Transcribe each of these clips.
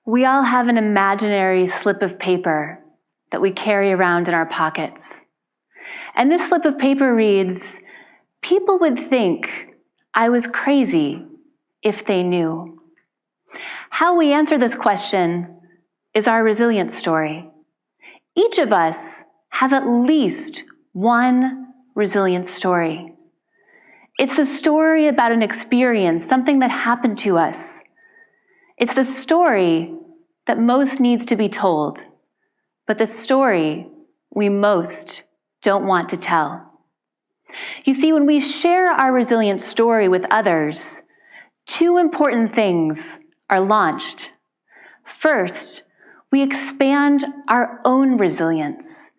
We all have an imaginary slip of paper that we carry around in our pockets. And this slip of paper reads, "People would think I was crazy if they knew." How we answer this question is our resilience story. Each of us have at least one resilience story. It's a story about an experience, something that happened to us. It's the story that most needs to be told, but the story we most don't want to tell. You see, when we share our resilience story with others, two important things are launched. First, we expand our own resilience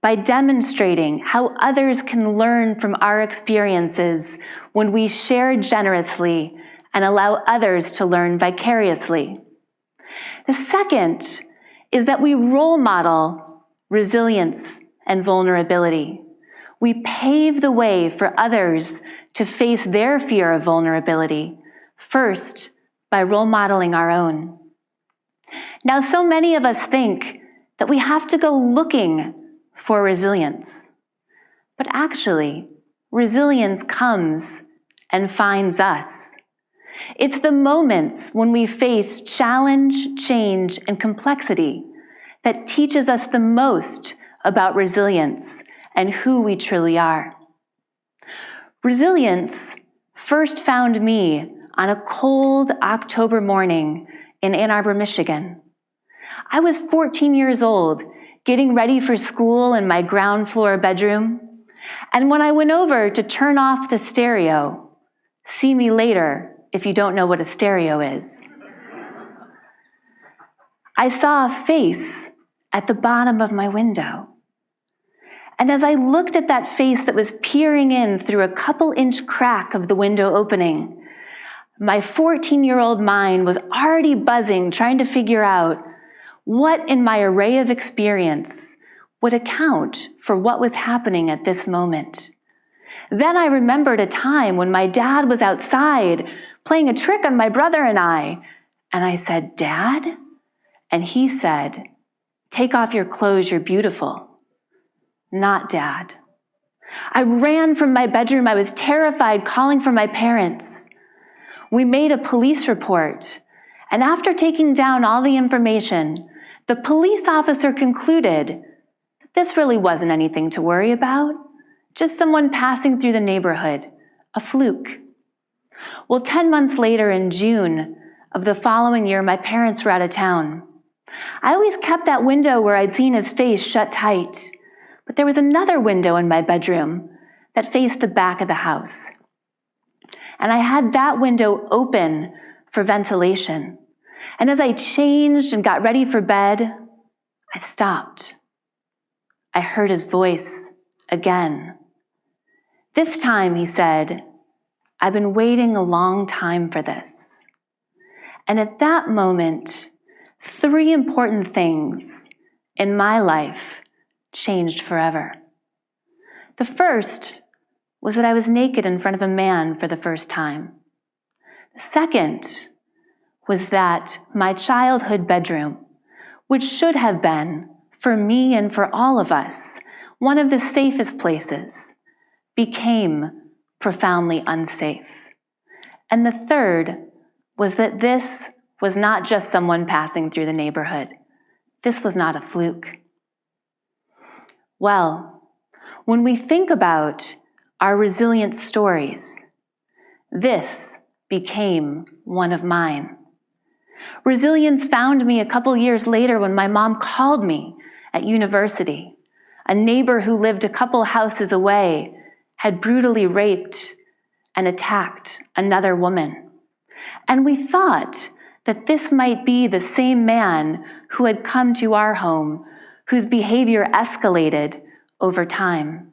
by demonstrating how others can learn from our experiences when we share generously and allow others to learn vicariously. The second is that we role model resilience and vulnerability. We pave the way for others to face their fear of vulnerability, first by role modeling our own. Now, so many of us think that we have to go looking for resilience. But actually, resilience comes and finds us. It's the moments when we face challenge, change, and complexity that teaches us the most about resilience and who we truly are. Resilience first found me on a cold October morning in Ann Arbor, Michigan. I was 14 years old, getting ready for school in my ground floor bedroom, and when I went over to turn off the stereo, see me later if you don't know what a stereo is, I saw a face at the bottom of my window. And as I looked at that face that was peering in through a couple-inch crack of the window opening, my 14-year-old mind was already buzzing, trying to figure out what in my array of experience would account for what was happening at this moment. Then I remembered a time when my dad was outside playing a trick on my brother and I said, "Dad?" And he said, "Take off your clothes, you're beautiful." Not Dad. I ran from my bedroom. I was terrified, calling for my parents. We made a police report, and after taking down all the information, the police officer concluded that this really wasn't anything to worry about, just someone passing through the neighborhood, a fluke. Well, 10 months later, in June of the following year, my parents were out of town. I always kept that window where I'd seen his face shut tight, but there was another window in my bedroom that faced the back of the house. And I had that window open for ventilation. And as I changed and got ready for bed, I stopped. I heard his voice again. This time, he said, "I've been waiting a long time for this." And at that moment, three important things in my life changed forever. The first was that I was naked in front of a man for the first time. The second was that my childhood bedroom, which should have been, for me and for all of us, one of the safest places, became profoundly unsafe. And the third was that this was not just someone passing through the neighborhood. This was not a fluke. Well, when we think about our resilient stories, this became one of mine. Resilience found me a couple years later when my mom called me at university. A neighbor who lived a couple houses away had brutally raped and attacked another woman. And we thought that this might be the same man who had come to our home, whose behavior escalated over time.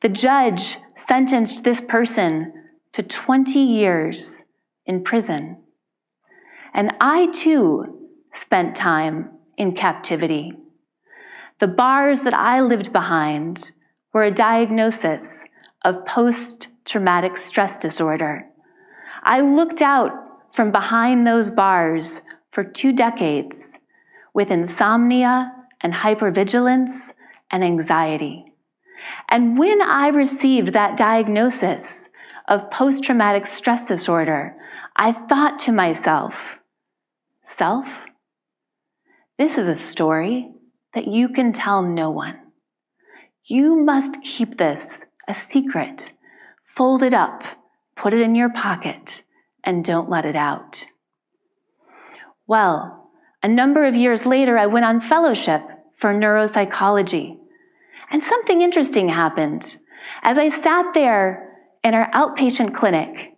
The judge sentenced this person to 20 years in prison. And I too spent time in captivity. The bars that I lived behind were a diagnosis of post-traumatic stress disorder. I looked out from behind those bars, for 2 decades with insomnia and hypervigilance and anxiety. And when I received that diagnosis of post-traumatic stress disorder, I thought to myself, self, this is a story that you can tell no one. You must keep this a secret. Fold it up, put it in your pocket, and don't let it out. Well, a number of years later, I went on fellowship for neuropsychology. And something interesting happened. As I sat there in our outpatient clinic,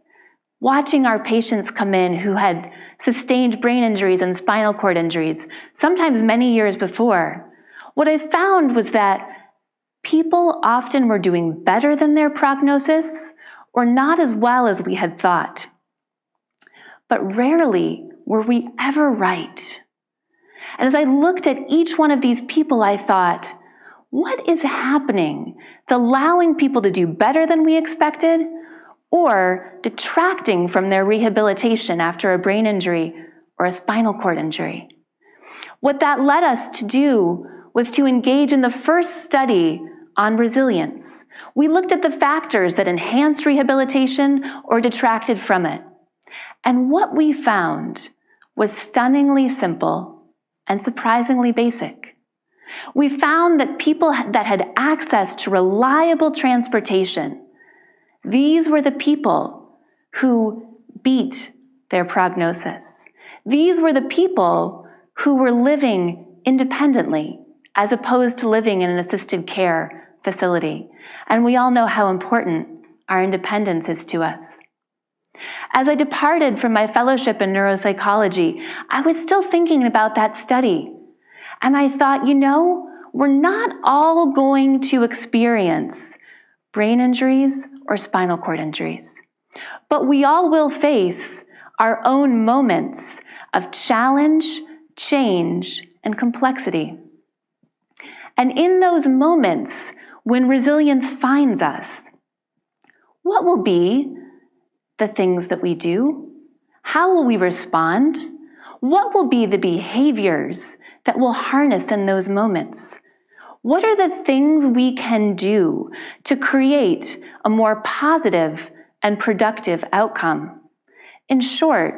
watching our patients come in who had sustained brain injuries and spinal cord injuries, sometimes many years before, what I found was that people often were doing better than their prognosis or not as well as we had thought. But rarely were we ever right. And as I looked at each one of these people, I thought, what is happening that's allowing people to do better than we expected or detracting from their rehabilitation after a brain injury or a spinal cord injury? What that led us to do was to engage in the first study on resilience. We looked at the factors that enhanced rehabilitation or detracted from it. And what we found was stunningly simple and surprisingly basic. We found that people that had access to reliable transportation, these were the people who beat their prognosis. These were the people who were living independently as opposed to living in an assisted care facility. And we all know how important our independence is to us. As I departed from my fellowship in neuropsychology, I was still thinking about that study. And I thought, we're not all going to experience brain injuries or spinal cord injuries, but we all will face our own moments of challenge, change, and complexity. And in those moments, when resilience finds us, what will be the things that we do? How will we respond? What will be the behaviors that will harness in those moments? What are the things we can do to create a more positive and productive outcome? In short,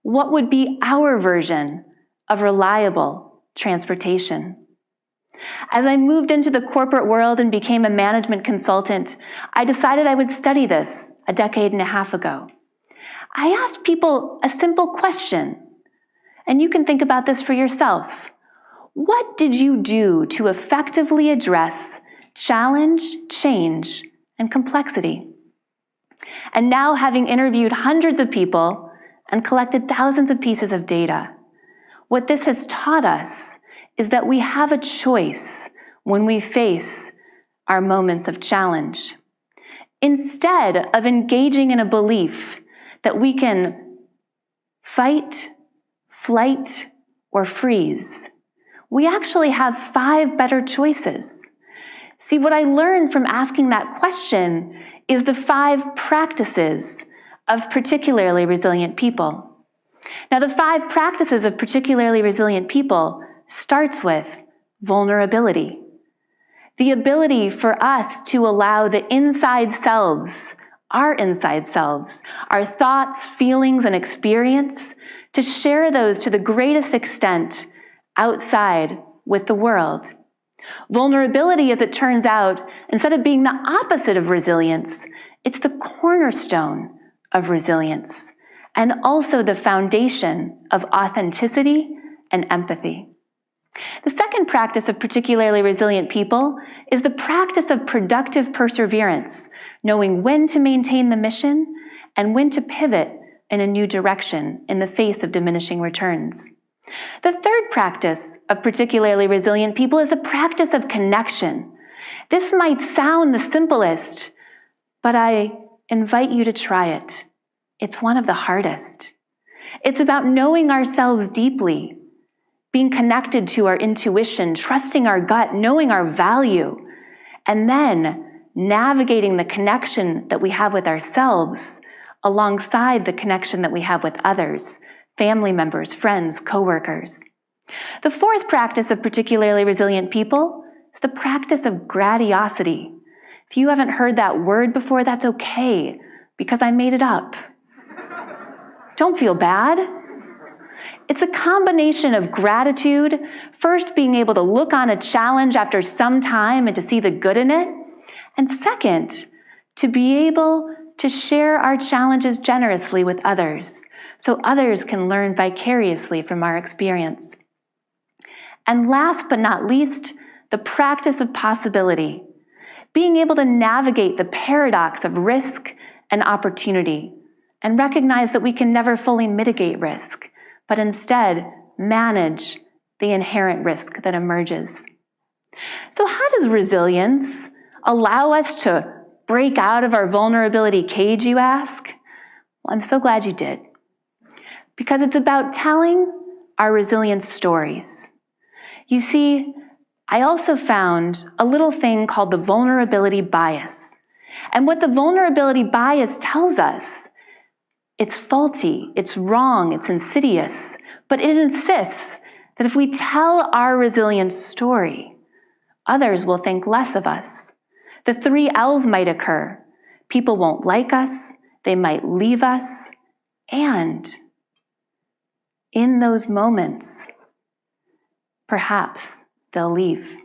what would be our version of reliable transportation? As I moved into the corporate world and became a management consultant, I decided I would study this a decade and a half ago. I asked people a simple question, and you can think about this for yourself. What did you do to effectively address challenge, change, and complexity? And now, having interviewed hundreds of people and collected thousands of pieces of data, what this has taught us is that we have a choice when we face our moments of challenge. Instead of engaging in a belief that we can fight, flight, or freeze, we actually have 5 better choices. See, what I learned from asking that question is the 5 practices of particularly resilient people. Now, the 5 practices of particularly resilient people starts with vulnerability. The ability for us to allow the inside selves, our thoughts, feelings, and experience, to share those to the greatest extent outside with the world. Vulnerability, as it turns out, instead of being the opposite of resilience, it's the cornerstone of resilience and also the foundation of authenticity and empathy. The second practice of particularly resilient people is the practice of productive perseverance, knowing when to maintain the mission and when to pivot in a new direction in the face of diminishing returns. The third practice of particularly resilient people is the practice of connection. This might sound the simplest, but I invite you to try it. It's one of the hardest. It's about knowing ourselves deeply, being connected to our intuition, trusting our gut, knowing our value, and then navigating the connection that we have with ourselves alongside the connection that we have with others, family members, friends, coworkers. The fourth practice of particularly resilient people is the practice of gratiosity. If you haven't heard that word before, that's okay, because I made it up. Don't feel bad. It's a combination of gratitude, first being able to look on a challenge after some time and to see the good in it, and second, to be able to share our challenges generously with others, so others can learn vicariously from our experience. And last but not least, the practice of possibility, being able to navigate the paradox of risk and opportunity, and recognize that we can never fully mitigate risk, but instead manage the inherent risk that emerges. So how does resilience allow us to break out of our vulnerability cage, you ask? Well, I'm so glad you did. Because it's about telling our resilience stories. You see, I also found a little thing called the vulnerability bias. And what the vulnerability bias tells us, it's faulty, it's wrong, it's insidious, but it insists that if we tell our resilience story, others will think less of us. The 3 L's might occur. People won't like us, they might leave us, and in those moments, perhaps they'll leave.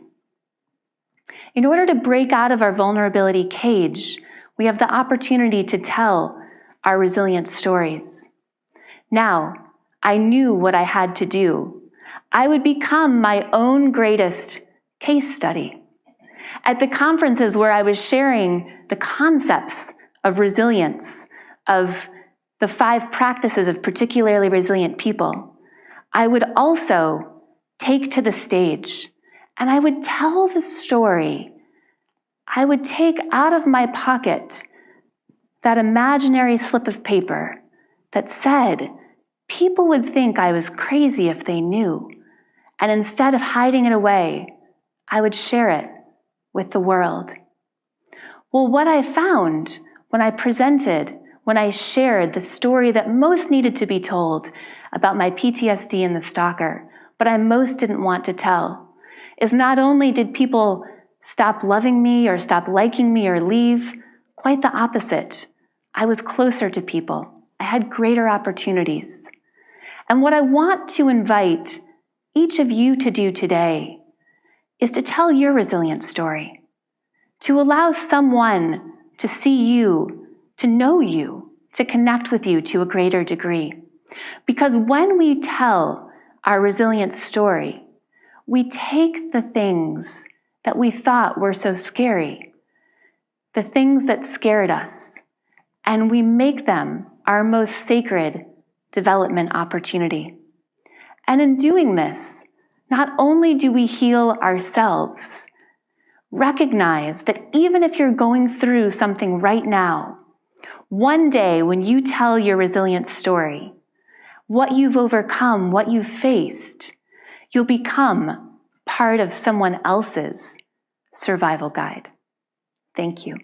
In order to break out of our vulnerability cage, we have the opportunity to tell our resilient stories. Now, I knew what I had to do. I would become my own greatest case study. At the conferences where I was sharing the concepts of resilience, of the 5 practices of particularly resilient people, I would also take to the stage and I would tell the story. I would take out of my pocket that imaginary slip of paper that said people would think I was crazy if they knew. And instead of hiding it away, I would share it with the world. Well, what I found when I presented, when I shared the story that most needed to be told about my PTSD and the stalker, but I most didn't want to tell, is not only did people stop loving me or stop liking me or leave, quite the opposite. I was closer to people. I had greater opportunities. And what I want to invite each of you to do today is to tell your resilient story, to allow someone to see you, to know you, to connect with you to a greater degree. Because when we tell our resilient story, we take the things that we thought were so scary, the things that scared us, and we make them our most sacred development opportunity. And in doing this, not only do we heal ourselves, recognize that even if you're going through something right now, one day when you tell your resilient story, what you've overcome, what you've faced, you'll become part of someone else's survival guide. Thank you.